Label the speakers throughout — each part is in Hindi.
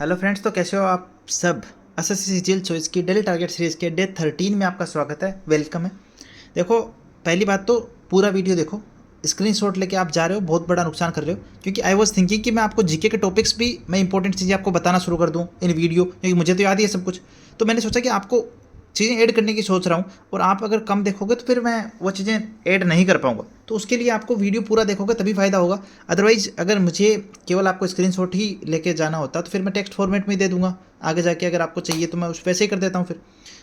Speaker 1: हेलो फ्रेंड्स, तो कैसे हो आप सब। एसएससी सिजिल चॉइस की डेली टारगेट सीरीज़ के डे 13 में आपका स्वागत है, वेलकम है। देखो, पहली बात तो पूरा वीडियो देखो। स्क्रीनशॉट लेके आप जा रहे हो, बहुत बड़ा नुकसान कर रहे हो, क्योंकि आई वॉज थिंकिंग कि मैं आपको जीके के टॉपिक्स भी मैं इंपॉर्टेंट चीज़ें आपको बताना शुरू कर दूँ इन वीडियो, क्योंकि मुझे तो याद ही है सब कुछ। तो मैंने सोचा कि आपको चीज़ें ऐड करने की सोच रहा हूँ, और आप अगर कम देखोगे तो फिर मैं वो चीज़ें ऐड नहीं कर पाऊँगा। तो उसके लिए आपको वीडियो पूरा देखोगे तभी फ़ायदा होगा। अदरवाइज़ अगर मुझे केवल आपको स्क्रीनशॉट ही लेके जाना होता तो फिर मैं टेक्स्ट फॉर्मेट में ही दे दूँगा। आगे जाके अगर आपको चाहिए तो मैं उस वैसे ही कर देता हूँ फिर।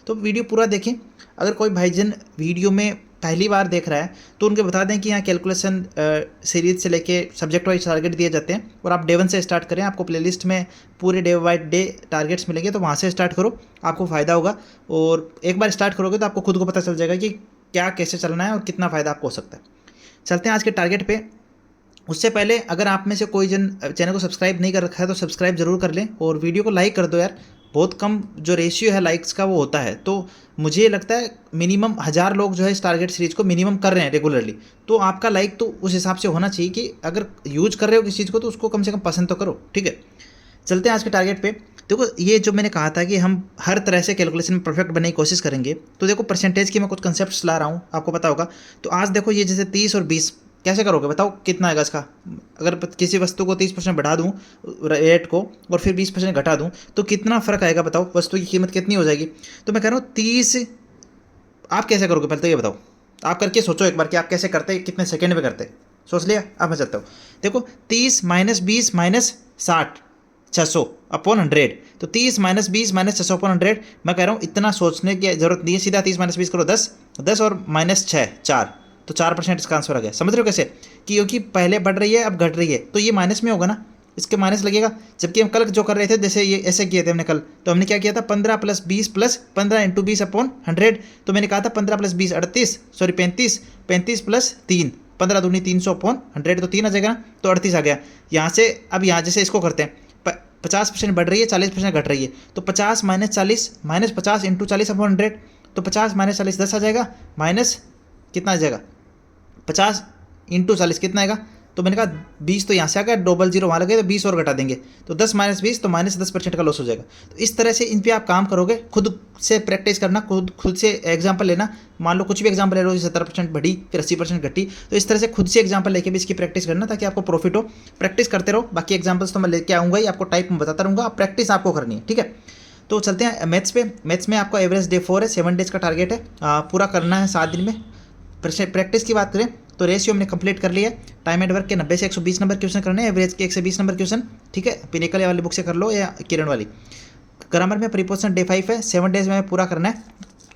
Speaker 1: तो वीडियो पूरा देखें। अगर कोई भाईजन वीडियो में पहली बार देख रहा है तो उनके बता दें कि यहाँ कैलकुलेशन सीरीज से लेके सब्जेक्ट वाइज टारगेट दिए जाते हैं, और आप डे 1 से स्टार्ट करें। आपको प्लेलिस्ट में पूरे डे बाई डे टारगेट्स मिलेंगे, तो वहाँ से स्टार्ट करो, आपको फ़ायदा होगा। और एक बार स्टार्ट करोगे तो आपको खुद को पता चल जाएगा कि क्या कैसे चलना है और कितना फ़ायदा आपको हो सकता है। चलते हैं आज के टारगेट पे। उससे पहले अगर आप में से कोई जन चैनल को सब्सक्राइब नहीं कर रखा है तो सब्सक्राइब जरूर कर लें, और वीडियो को लाइक कर दो यार। बहुत कम जो रेशियो है लाइक्स का वो होता है, तो मुझे लगता है मिनिमम 1000 लोग जो है इस टारगेट सीरीज को मिनिमम कर रहे हैं रेगुलरली। तो आपका लाइक तो उस हिसाब से होना चाहिए कि अगर यूज कर रहे हो किसी चीज़ को तो उसको कम से कम पसंद तो करो, ठीक है। चलते हैं आज के टारगेट पे। देखो, ये जो मैंने कहा था कि हम हर तरह से कैलकुलेशन में परफेक्ट बनने की कोशिश करेंगे, तो देखो परसेंटेज की मैं कुछ कंसेप्ट ला रहा हूँ, आपको पता होगा। तो आज देखो, ये जैसे 30 और 20 कैसे करोगे बताओ, कितना आएगा इसका। अगर किसी वस्तु को 30% बढ़ा दूँ रेट को, और फिर 20% घटा दूँ, तो कितना फ़र्क आएगा बताओ, वस्तु की कीमत कितनी हो जाएगी। तो मैं कह रहा हूँ 30। आप कैसे करोगे पहले तो ये बताओ। आप करके सोचो एक बार कि आप कैसे करते, कितने सेकेंड में करते। सोच लिया, अब मैं चलता हूँ। देखो, 30 माइनस 20 माइनस 60, 600 अपॉन 100। तो 30 माइनस 20 माइनस 600 अपॉन 100। मैं कह रहा हूँ इतना सोचने की जरूरत नहीं है, सीधा 30 माइनस 20 करो 10, 10 और माइनस 6 4, तो 4% इसका आंसर आ गया। समझ रहे हो कैसे, कि क्योंकि पहले बढ़ रही है अब घट रही है, तो ये माइनस में होगा ना, इसके माइनस लगेगा। जबकि हम कल जो कर रहे थे, जैसे ये ऐसे किए थे हमने कल, तो हमने क्या किया था, 15 प्लस 20 प्लस 15 इंटू 20 अपॉन 100। तो मैंने कहा था 15 प्लस 20 38, सॉरी 35, 35 प्लस 3, 15 दूनी 300 अपॉन 100, तो 3 आ जाएगा ना, तो 38 आ गया। यहाँ से अब यहाँ जैसे इसको करते हैं, 50% बढ़ रही है, 40% घट रही है, तो 50 माइनस 40 माइनस 50 इंटू 40 अपॉन 100। तो 50 माइनस 40 10 आ जाएगा, माइनस कितना आ जाएगा, 50 इंटू 40 कितना आएगा। तो मैंने कहा 20 तो यहाँ से आ गया, डबल जीरो वहाँ लगे, तो 20 और घटा देंगे, तो 10 माइनस 20, तो माइनस 10% का लॉस हो जाएगा। तो इस तरह से इन पे आप काम करोगे, खुद से प्रैक्टिस करना, खुद से एग्जांपल लेना। मान लो कुछ भी एग्जांपल ले लो, 70% बढ़ी फिर 80% घटी, तो इस तरह से खुद से एग्जांपल लेके भी इसकी प्रैक्टिस करना, ताकि आपको प्रॉफिट हो। प्रैक्टिस करते रहो, बाकी एग्जाम्पल्स तो मैं लेके आऊँगा ही, आपको टाइप में बताता रहूँगा, प्रैक्टिस आपको करनी है, ठीक है। तो चलते हैं मैथ्स पे। मैथ्स में आपका एवरेज डे 4 है, 7 डेज का टारगेट है, पूरा करना है 7 दिन में। प्रैक्टिस की बात करें तो रेशियो हमने कंप्लीट कर लिया है। टाइम एंड वर्क के 90 से 120 नंबर क्वेश्चन करने हैं, एवरेज के 120 नंबर क्वेश्चन, ठीक है। पिनेकल वाली बुक से कर लो या किरण वाली। ग्रामर में प्रीपोजिशन डे 5 है, 7 डेज में पूरा करना है,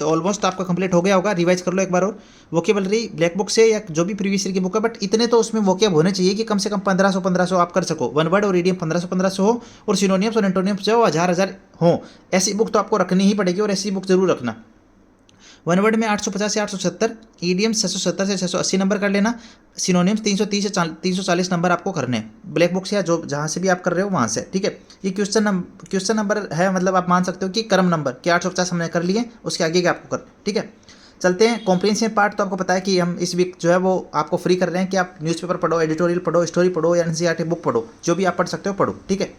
Speaker 1: तो ऑलमोस्ट आपका कंप्लीट हो गया होगा। रिवाइज कर लो एक बार और। वोकेबलरी ब्लैक बुक से या जो भी प्रीवियस ईयर की बुक है, बट इतने तो उसमें वोकेब होने चाहिए कि कम से कम 1500 आप कर सको। वन वर्ड और ईडियम 1500 हो, और सिनोनियम्स और एंटोनियम्स जो 1000 हो। ऐसी बुक तो आपको रखनी ही पड़ेगी, और ऐसी बुक जरूर रखना। वन वर्ड में 850 से 870, ईडियम 670 से 680 नंबर कर लेना। सिनोनिम्स 330 से 340 नंबर आपको करने हैं ब्लैक बुक से, या जो जहाँ से भी आप कर रहे हो वहाँ से, ठीक है। ये क्वेश्चन नंबर है, मतलब आप मान सकते हो कि क्रम नंबर कि 850 हमने कर लिए, उसके आगे क्या आपको कर, ठीक है। चलते हैं कॉम्प्रिहेंसिव पार्ट। तो आपको पता है कि हम इस वीक जो है वो आपको फ्री कर रहे हैं कि आप न्यूज़पेपर पढ़ो, एडिटोरियल पढ़ो, स्टोरी पढ़ो, या एनसीईआरटी बुक पढ़ो, जो भी आप पढ़ सकते हो पढ़ो, ठीक है।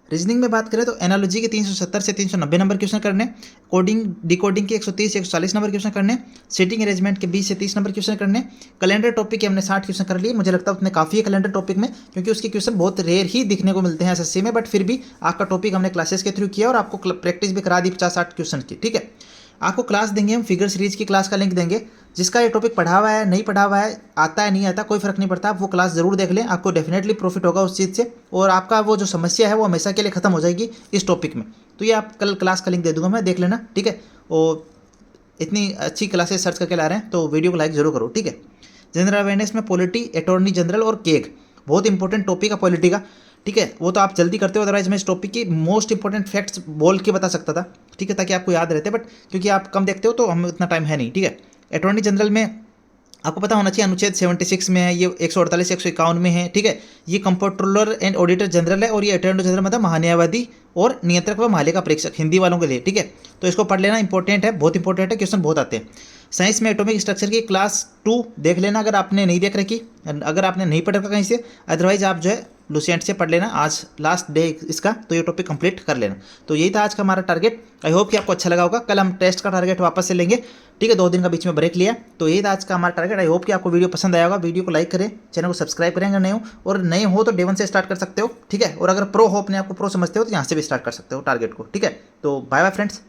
Speaker 1: रीजनिंग में बात करें तो एनालॉजी के 370 से 390 नंबर क्वेश्चन करने, कोडिंग डिकोडिंग के 130 से 140 नंबर क्वेश्चन करने, सीटिंग अरेंजमेंट के 20 से 30 नंबर क्वेश्चन करने। कैलेंडर टॉपिक के हमने 60 क्वेश्चन कर लिए, मुझे लगता है उतने काफ़ी है कैलेंडर टॉपिक में, क्योंकि उसके क्वेश्चन बहुत रेयर ही दिखने को मिलते हैं एसएससी में, बट फिर भी आपका टॉपिक हमने क्लासेस के थ्रू किया और आपको प्रैक्टिस भी करा दी 50-60 क्वेश्चन की, ठीक है। आपको क्लास देंगे हम, फिगर सीरीज की क्लास का लिंक देंगे। जिसका ये टॉपिक पढ़ा हुआ है, नहीं पढ़ा हुआ है, आता है नहीं आता, कोई फर्क नहीं पड़ता, आप वो क्लास जरूर देख लें, आपको डेफिनेटली प्रॉफिट होगा उस चीज़ से, और आपका वो जो समस्या है वो हमेशा के लिए खत्म हो जाएगी इस टॉपिक में। तो ये आप कल क्लास का लिंक दे दूंगा मैं, देख लेना, ठीक है। और इतनी अच्छी क्लासेस सर्च करके ला रहे हैं, तो वीडियो को लाइक जरूर करो, ठीक है। जनरल अवेयरनेस में पॉलिटी, अटॉर्नी जनरल और केक, बहुत इंपॉर्टेंट टॉपिक है पॉलिटी का, ठीक है। वो तो आप जल्दी करते हो, अदरवाइज मैं इस टॉपिक की मोस्ट इंपॉर्टेंट फैक्ट्स बोल के बता सकता था, ठीक है, ताकि आपको याद रहते, बट क्योंकि आप कम देखते हो तो हमें उतना टाइम है नहीं, ठीक है। अटॉर्नी जनरल में आपको पता होना चाहिए, अनुच्छेद 76 में है, ये 148 151 में है, ठीक है। ये कंप्ट्रोलर एंड ऑडिटर जनरल है, और ये अटॉर्नी जनरल मतलब महान्यायवादी और नियंत्रक व महालेखा परीक्षक, हिंदी वालों के लिए, ठीक है। तो इसको पढ़ लेना, इंपॉर्टेंट है, बहुत इंपॉर्टेंट है, क्वेश्चन बहुत आते हैं। साइंस में एटॉमिक स्ट्रक्चर की क्लास 2 देख लेना, अगर आपने नहीं देख रखी, अगर आपने नहीं पढ़ रखा कहीं से, अदरवाइज आप जो है लुसेंट से पढ़ लेना, आज लास्ट डे इसका, तो ये टॉपिक कंप्लीट कर लेना। तो यही था आज का हमारा टारगेट। आई होप कि आपको अच्छा लगा होगा। कल हम टेस्ट का टारगेट वापस से लेंगे, ठीक है, 2 दिन का बीच में ब्रेक लिया। तो यही था आज का हमारा टारगेट। आई होप कि आपको वीडियो पसंद आया होगा। वीडियो को लाइक करें, चैनल को सब्सक्राइब करें अगर नए हो, और नए हो तो डे 1 से स्टार्ट कर सकते हो, ठीक है। और अगर प्रो हो, अपने आप को प्रो समझते हो, तो यहाँ से भी स्टार्ट कर सकते हो टारगेट को, ठीक है। तो बाय बाय फ्रेंड्स।